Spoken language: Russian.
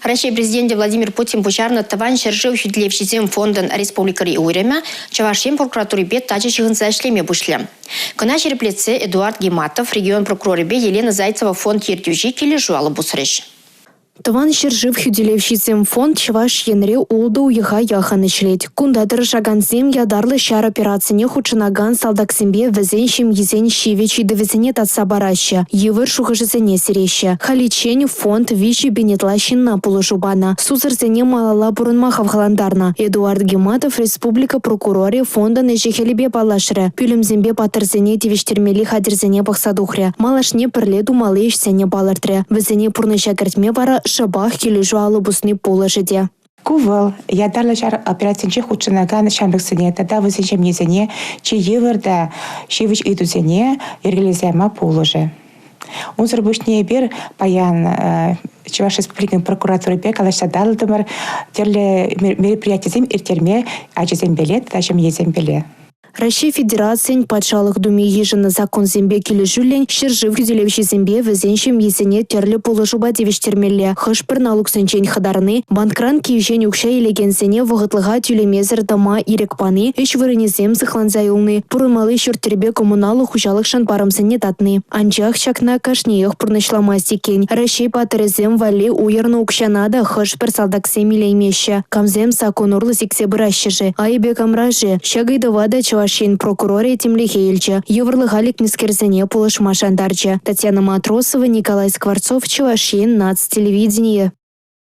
Россия президенті Владимир Путин пучарны таван шыржы үхідлевшізем фондын республикари уйреме, Чавашем прокуратурибе тачы чығынса эшлеме бушле. Кына жерплеце Эдуард Гематов, регион прокурорибе Елена Зайцева фонд ертюжи келі жуалы бусрыш. Тыван шыржыв хюделевшисем фонд Чаваш енре улды уйыға яханы шлет. Кундадыр жаганзем ядарлы шар операцияне хучынаган салдаксембе візен езен шивечи довезене татса бараща. Евыр шухажызене сереща. Халичень фонд вичи бенетлащинна полужубана. Сузырзене малала бурынмахав халандарна. Эдуард Гематов республика прокуроре фонда нежехелебе балашры. Пюлемзембе патырзене тивештермели хадерзене бақсадухры. Малашне пірледу малыш сене балыртры. Візене пурныша кертме бара шабах келі жуалы бұсны положыде. Кувал, ядарлы жар операциянче худшынаган шамбексене, тада вызенчем езене, че евырда шевич идузене, ергелезема положы. Унзыр бушне бер паян Чуваш республикан прокуратуры бе калашта далдымыр, терле мероприятиезем иртерме, ачезем беле, тадачем езем беле. Россия Федерациян патшалық думе ежіні закон зембе келі жүлен, шыржыв күзелевші зембе візеншім езіне терлі полышуба девештермелі. Хышпыр налук сенчен хадарны, банкран киевжен үкша елегенсене вғытлыға тюлемезір дама ирекпаны, үш вырынезем зықланзайылны, пұрымалы шүртербе коммуналы хужалық шанпарымсене татны. Анчақ чакна кашнеях пұрнышламас декен. Россия патырызем вали уйырны үкшанада хышпыр салдаксем илеймеші. Камзем сакон урлы сиксе бұрашшыжы. Айбе камражы, шагайдывада Чавашин прокуроре темлихе елчі. Еврлы галик нискерзене полыш машандарчы. Татьяна Матросова, Николай Скворцов, Чавашин, Нацтелевидение.